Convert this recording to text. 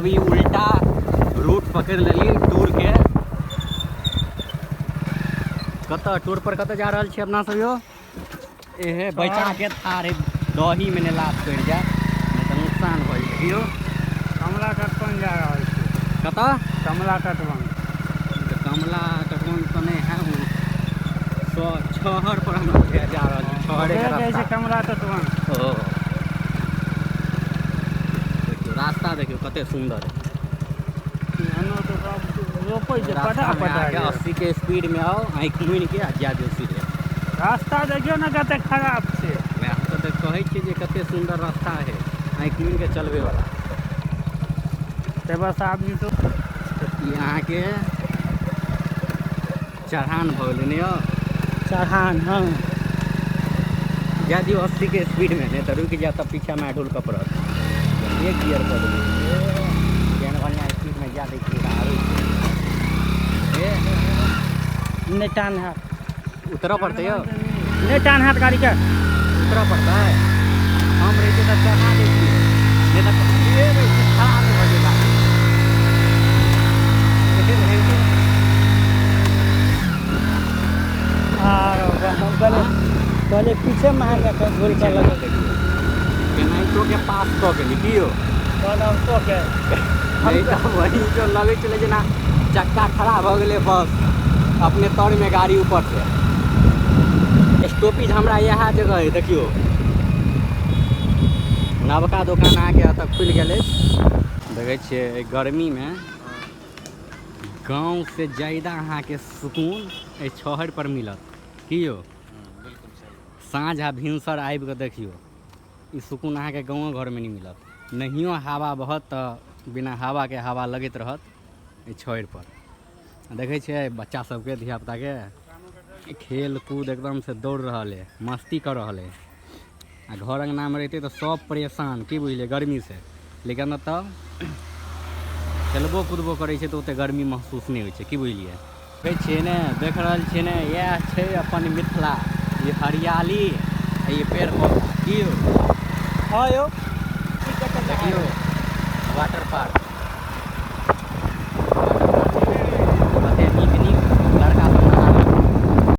अभी उल्टा रूट पकड़ लेली टूर के। कत टूर पर कत जा रहल छी अपना सब यो? एहे बचा के थारे दही में ने लात पड़ जाए नहीं तो नुकसान हो जाए। कमला तटवन जा रहा है। कत? कमला तटवन। कमला तटवन तो नहीं है, छहर पर हम जा रहा है। छहरे के कमला तटवन। रास्ता देखियो कते सुंदर है। रास्ता 80 के स्पीड में आओ, आँख मुनि के आ जा दियो सीधे। रास्ता देखियो ना कते खराब छै। मैं तो कहै छी जे कते सुंदर रास्ता है, आँख मुनि के चलबे वाला। ते बस आदमी तो यहाँ के चढ़ान भ गेलै ने। चढ़ान हाँ जा दियो 80 के स्पीड में, नहीं तो रुक जा तब पीछा में ढोल का पड़त। एक गियर कर देंगे बढ़िया स्पीड में जा देखिए। नेटान है उतरा पड़ते हो, नेटान हाथ गाड़ी का उतरा पड़ता है। हम रहते तो चढ़ा देखिए, नहीं तो खराब हो जाएगा। पहले पीछे मार के गोल कर लगे केनाइटो के पास तो के लिखियो तो के नहीं तो वही जो लगे चले जना चक्का खराब हो गए बस अपने तौर में गाड़ी ऊपर से। स्टॉपेज हमरा यहाँ जगह है देखियो, नवका दुकान आके तक खुल गए। देखे छे गर्मी में गांव से ज़्यादा अहाँ के सुकून छहर पर मिलत कि यो। साँझ आ भिनसर आबि के देखियो, ई सुकून अहाँ के गाँव घर में नहीं मिलत। नहियो हवा बहत तो बिना हवा के हवा लगत रहत छहर पर। देखे छे बच्चा सबके धियापुता के खेल कूद एकदम से दौड़ रहा है, मस्ती कर रहा है। आ घर अंगना में रहते तो सब परेशान की बुझलिए गर्मी से, लेकिन तो खेलबो कूदबो करे तो ओते गर्मी महसूस नहीं होय छे की बुझलिए। देखे छे ने, देख रहल छे ने, यह छे अपन मिथिला। ये हरियाली ये पेड़ पौधा की हाँ यो देखियो वाटर पार्क।